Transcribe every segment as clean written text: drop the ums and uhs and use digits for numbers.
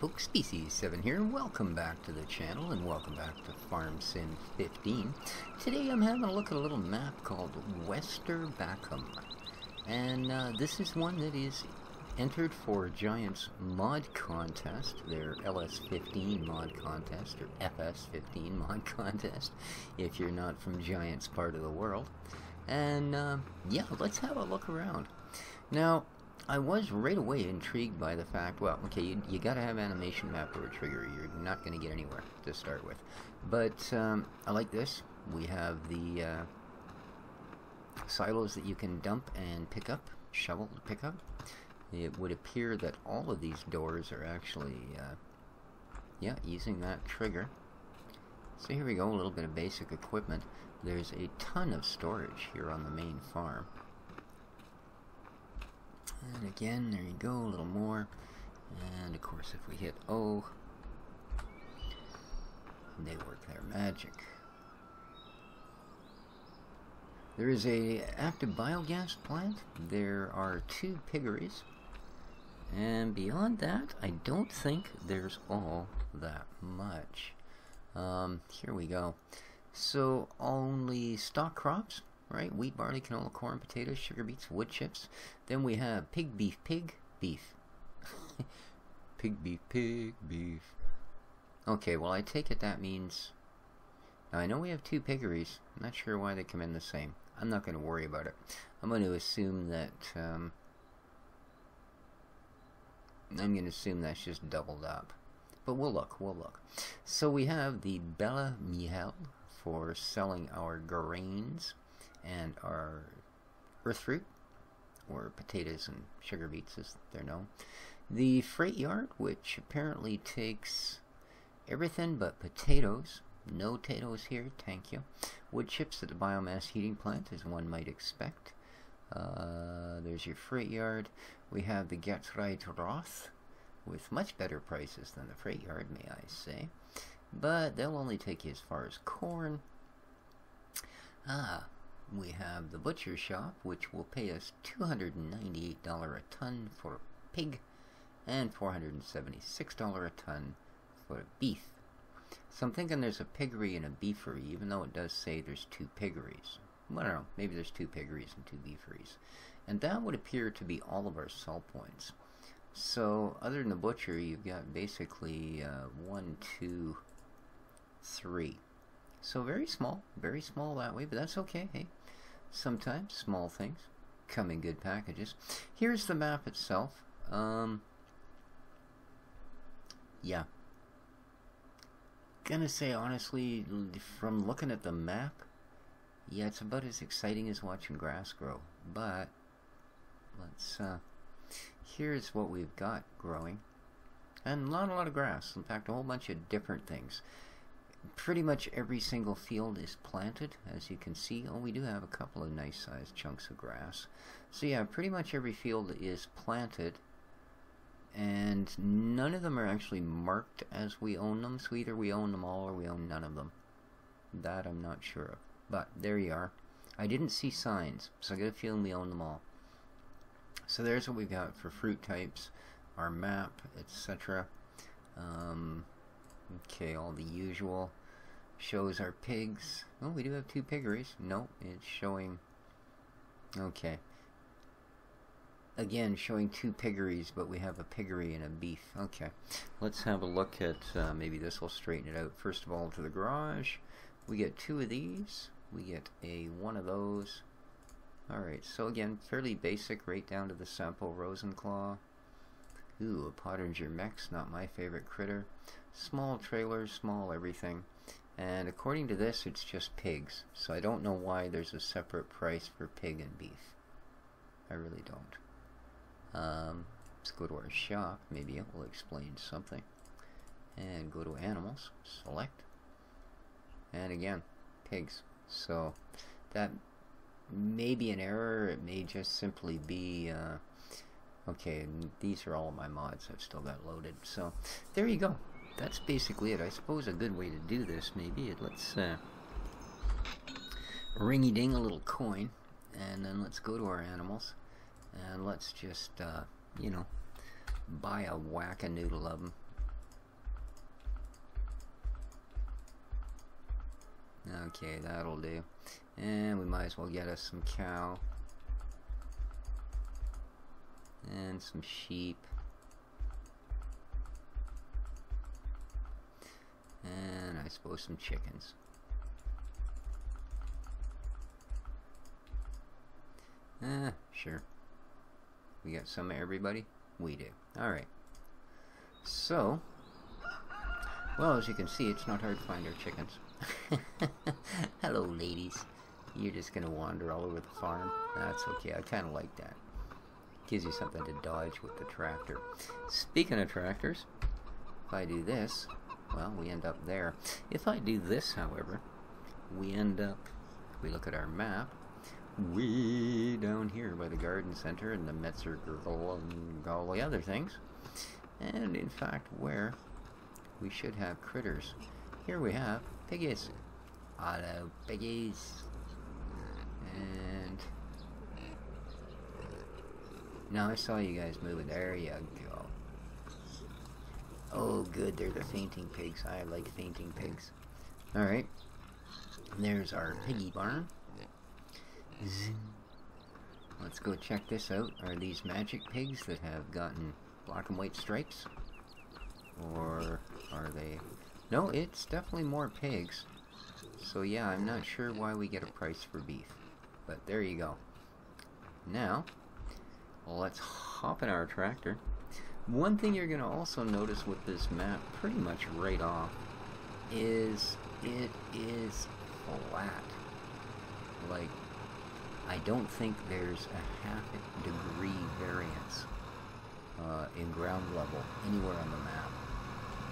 folks, Species7 here, and welcome back to the channel, and welcome back to FarmSim15. Today I'm having a look at a little map called Westerbakum, and this is one that is entered for Giants mod contest, their LS15 mod contest, or FS15 mod contest, if you're not from Giants part of the world. And yeah, let's have a look around. Now, I was right away intrigued by the fact, well, okay, you gotta have animation map or a trigger. You're not gonna get anywhere to start with. But I like this. We have the silos that you can dump and pick up, shovel to pick up. It would appear that all of these doors are actually, yeah, using that trigger. So here we go, a little bit of basic equipment. There's a ton of storage here on the main farm. And again, there you go, a little more. And of course, if we hit O, they work their magic. There is a active biogas plant. There are 2 piggeries. And beyond that, I don't think there's all that much. Here we go. So, only stock crops. Right, wheat, barley, canola, corn, potatoes, sugar beets, wood chips. Then we have pig, beef, pig, beef. Pig, beef, pig, beef. Okay, well I take it that means... Now I know we have 2 piggeries. I'm not sure why they come in the same. I'm not going to worry about it. I'm going to assume that... I'm going to assume that's just doubled up. But we'll look, we'll look. So we have the Bella Miel for selling our grains and our earth fruit, or potatoes and sugar beets as they're known. The freight yard, which apparently takes everything but potatoes. No potatoes here, thank you. Wood chips at the biomass heating plant, as one might expect. There's your freight yard. We have the Getreit Roth, with much better prices than the freight yard, may I say. But they'll only take you as far as corn. We have the butcher shop, which will pay us $298 a ton for pig and $476 a ton for beef. So I'm thinking there's a piggery and a beefery, even though it does say there's 2 piggeries. Well, I don't know, maybe there's 2 piggeries and 2 beeferys. And that would appear to be all of our sell points. So other than the butcher, you've got basically 1, 2, 3. So very small that way, but that's okay. Hey, sometimes small things come in good packages. Here's the map itself. Yeah. Gonna say honestly, from looking at the map, yeah, it's about as exciting as watching grass grow. But let's here's what we've got growing. And not a lot of grass. In fact, a whole bunch of different things. Pretty much every single field is planted, as you can see. Oh, we do have a couple of nice sized chunks of grass. So yeah, pretty much every field is planted, and none of them are actually marked as we own them. So either we own them all or we own none of them. That I'm not sure of. But there you are. I didn't see signs, so I got a feeling we own them all. So there's what we've got for fruit types, our map, etc. Okay, all the usual. Shows our pigs. Oh, we do have 2 piggeries. Nope, it's showing... Okay. Again, showing 2 piggeries, but we have a piggery and a beef. Okay. Let's have a look at... maybe this will straighten it out. First of all, to the garage. We get 2 of these. We get one of those. Alright, so again, fairly basic, right down to the sample Rosenclaw. Ooh, a Pottinger Mex, not my favorite critter. Small trailers, small everything. And according to this, it's just pigs. So I don't know why there's a separate price for pig and beef. I really don't. Let's go to our shop. Maybe it will explain something. And go to animals. Select. And again, pigs. So that may be an error. It may just simply be... okay, these are all of my mods I've still got loaded. So, there you go. That's basically it. I suppose a good way to do this, maybe, let's ringy-ding a little coin, and then let's go to our animals, and let's just, you know, buy a whack-a-noodle of them. Okay, that'll do. And we might as well get us some cow. And some sheep. And I suppose some chickens. Sure. We got some of everybody? We do. Alright. So, well, as you can see, it's not hard to find our chickens. Hello, ladies. You're just gonna wander all over the farm? That's okay. I kind of like that. Gives you something to dodge with the tractor. Speaking of tractors, if I do this, well, we end up there. If I do this, however, we end up, if we look at our map, way down here by the garden center and the Metzer Gurgle and all the other things. And in fact, where we should have critters. Here we have piggies. Hello, piggies. And now I saw you guys moving. There you go. Oh, good. They're the fainting pigs. I like fainting pigs. Alright. There's our piggy barn. Let's go check this out. Are these magic pigs that have gotten black and white stripes? Or are they... No, it's definitely more pigs. So yeah, I'm not sure why we get a price for beef. But there you go. Now, let's hop in our tractor. One thing you're going to also notice with this map, pretty much right off, is it is flat. Like, I don't think there's a half-degree variance in ground level anywhere on the map.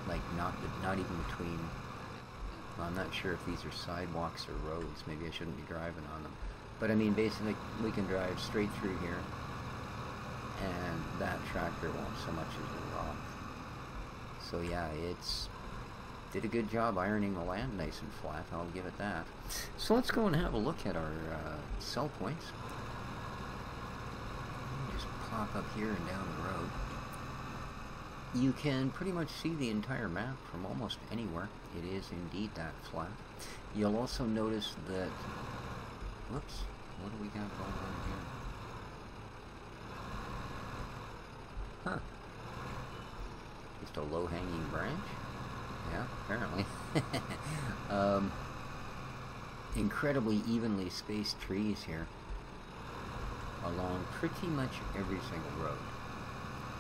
Like, not even between... Well, I'm not sure if these are sidewalks or roads. Maybe I shouldn't be driving on them. But I mean, basically, we can drive straight through here, and that tractor won't so much as rock. So yeah, it's did a good job ironing the land nice and flat, I'll give it that. So let's go and have a look at our sell points. Just pop up here and down the road. You can pretty much see the entire map from almost anywhere. It is indeed that flat. You'll also notice that... Whoops, what do we got going on here? Huh. Just a low-hanging branch? Yeah, apparently. Incredibly evenly spaced trees here along pretty much every single road.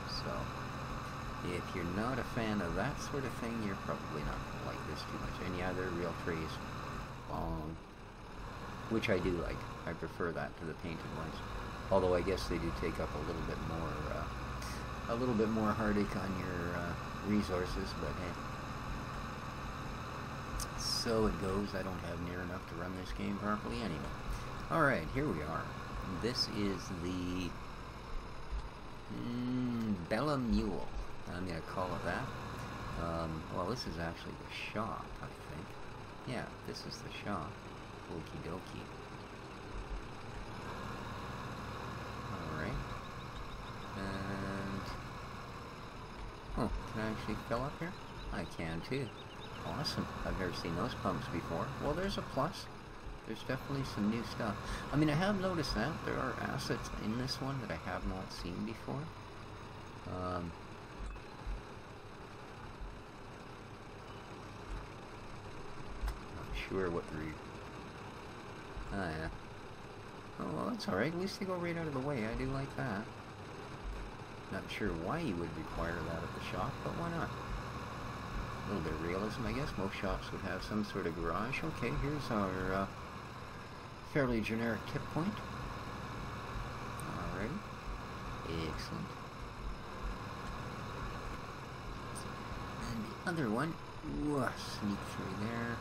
So, if you're not a fan of that sort of thing, you're probably not going to like this too much. And yeah, they're real trees. Long. Which I do like. I prefer that to the painted ones. Although I guess they do take up a little bit more heartache on your resources, but hey. So it goes. I don't have near enough to run this game properly anyway. Alright, here we are. This is the Bella Mule. I'm going to call it that. Well, this is actually the shop, I think. Yeah, this is the shop. Okie dokie. Alright. And... oh, can I actually fill up here? I can too. Awesome. I've never seen those pumps before. Well, there's a plus. There's definitely some new stuff. I mean, I have noticed that. There are assets in this one that I have not seen before. Not sure what the... Ah, yeah. Oh, well, that's alright. At least they go right out of the way. I do like that. Not sure why you would require that at the shop, but why not? A little bit of realism, I guess. Most shops would have some sort of garage. Okay, here's our fairly generic tip point. Alrighty. Excellent. And the other one, sneak through there.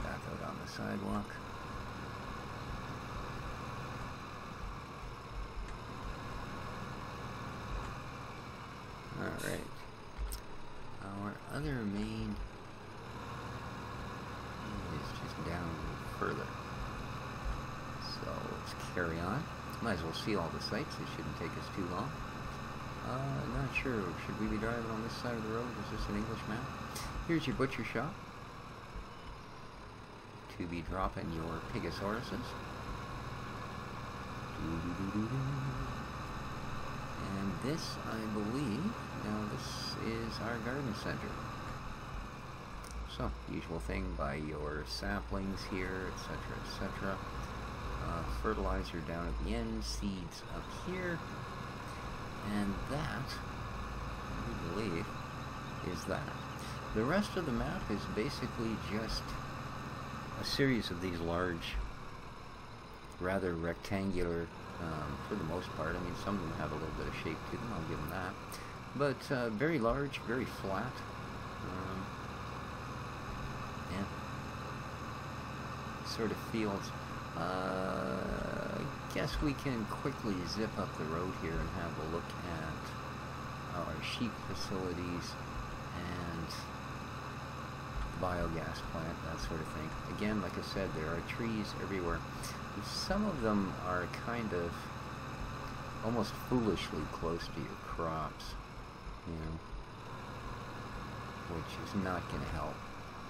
Back out on the sidewalk. Alright. Our other main is just down a little further. So let's carry on. Might as well see all the sights. It shouldn't take us too long. I'm not sure. Should we be driving on this side of the road? Is this an English map? Here's your butcher shop. to be dropping your Pigosauruses. And this, I believe, now this is our garden center. So, usual thing, buy your saplings here, etc., etc. Fertilizer down at the end, seeds up here, and that, I believe, is that. The rest of the map is basically just a series of these large, rather rectangular, for the most part. I mean, some of them have a little bit of shape to them, I'll give them that. But very large, very flat. Yeah. Sort of fields. I guess we can quickly zip up the road here and have a look at our sheep facilities and biogas plant, that sort of thing. Again, like I said, there are trees everywhere. Some of them are kind of almost foolishly close to your crops, you know, which is not going to help,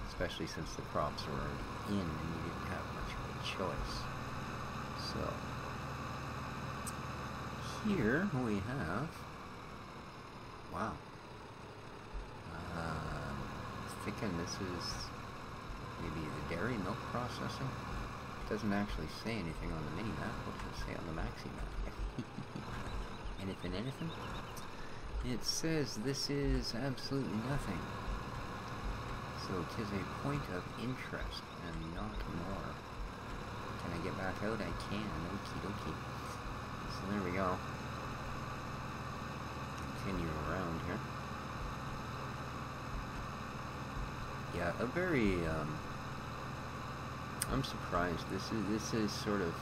especially since the crops are already in and you didn't have much of a choice. So, here we have, wow, thinking this is maybe the dairy milk processing. Doesn't actually say anything on the mini map. What does it say on the maxi map? Anything? It says this is absolutely nothing. So 'tis a point of interest and not more. Can I get back out? I can. Okie dokie. So there we go. Continue around here. Yeah, a very I'm surprised. This is sort of,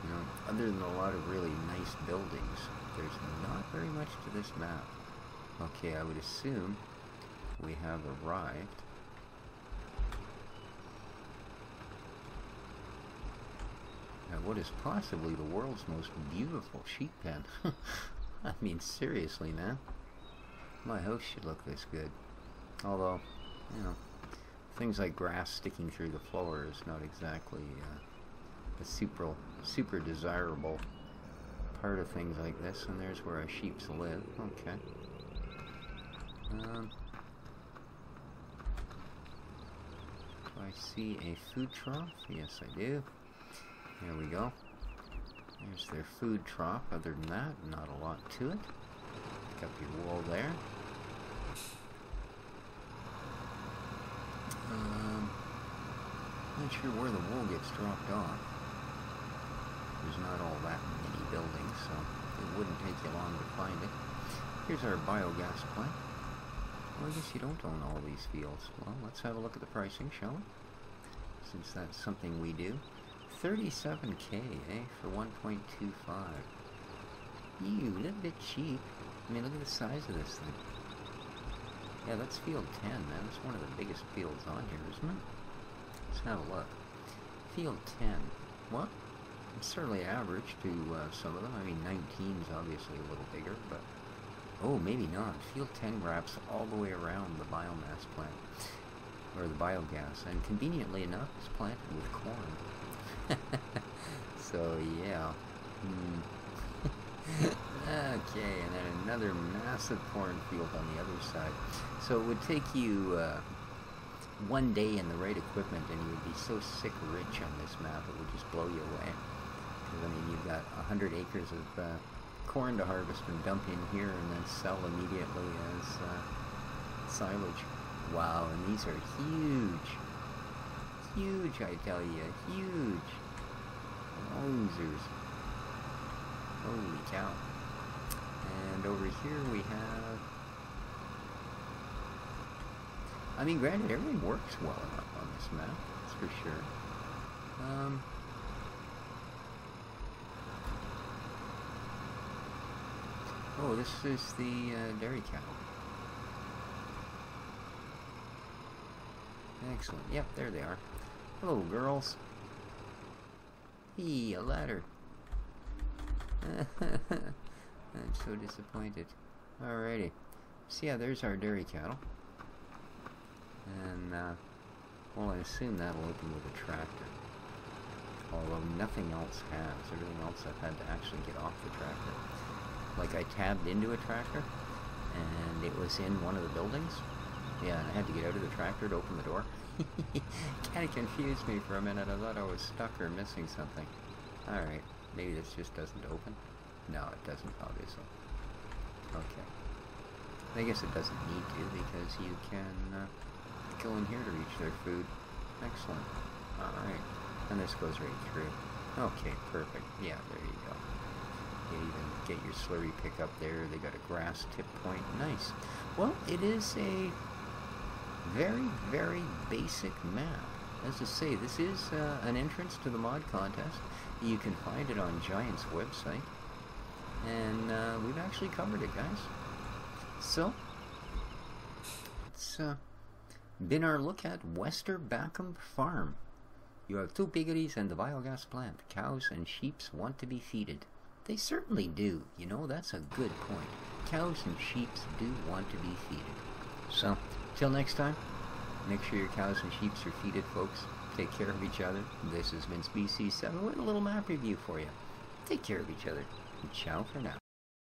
you know, other than a lot of really nice buildings, there's not very much to this map. Okay, I would assume we have arrived at what is possibly the world's most beautiful sheep pen. I mean, seriously, man. My house should look this good. Although, you know, things like grass sticking through the floor is not exactly a super desirable part of things like this. And there's where our sheeps live. Okay. Do I see a food trough? Yes, I do. There we go. There's their food trough. Other than that, not a lot to it. Pick up your wool there. Not sure where the wool gets dropped off. There's not all that many buildings, so it wouldn't take you long to find it. Here's our biogas plant. Well, I guess you don't own all these fields. Well, let's have a look at the pricing, shall we? Since that's something we do. 37K, eh, for 1.25. Ew, a little bit cheap. I mean, look at the size of this thing. Yeah, that's field 10, man. That's one of the biggest fields on here, isn't it? Let's have a look. Field 10. Well, it's certainly average to some of them. I mean, 19's obviously a little bigger, but... Oh, maybe not. Field 10 wraps all the way around the biomass plant. Or the biogas. And conveniently enough, it's planted with corn. So, yeah. Okay, and then another massive cornfield on the other side. So it would take you one day in the right equipment and you would be so sick rich on this map it would just blow you away. Because, I mean, you've got 100 acres of corn to harvest and dump in here and then sell immediately as silage. Wow, and these are huge. Huge, I tell you. Huge. Wowzers. Holy cow. And over here we have... I mean, granted, everything works well enough on this map, that's for sure. Oh, this is the dairy cow. Excellent. Yep, there they are. Hello, girls. Hey, a ladder. I'm so disappointed. Alrighty. So yeah, there's our dairy cattle. well, I assume that'll open with a tractor. Although nothing else has. Everything else I've had to actually get off the tractor. Like I tabbed into a tractor, and it was in one of the buildings. Yeah, and I had to get out of the tractor to open the door. Kind of confused me for a minute. I thought I was stuck or missing something. Alright, maybe this just doesn't open? No, it doesn't, obviously. Okay. I guess it doesn't need to, because you can go in here to reach their food. Excellent. Alright. And this goes right through. Okay, perfect. Yeah, there you go. You even get your slurry pickup there. They got a grass tip point. Nice. Well, it is a very, very basic map. As I say, this is an entrance to the mod contest. You can find it on Giant's website. And we've actually covered it, guys. So, it's been our look at Westerbakum Farm. You have 2 piggeries and the biogas plant. Cows and sheep want to be feeded. They certainly do. You know, that's a good point. Cows and sheep do want to be feeded. So, till next time, make sure your cows and sheep are feeded, folks. Take care of each other. This has been Species 7 with a little map review for you. Take care of each other. And ciao for now.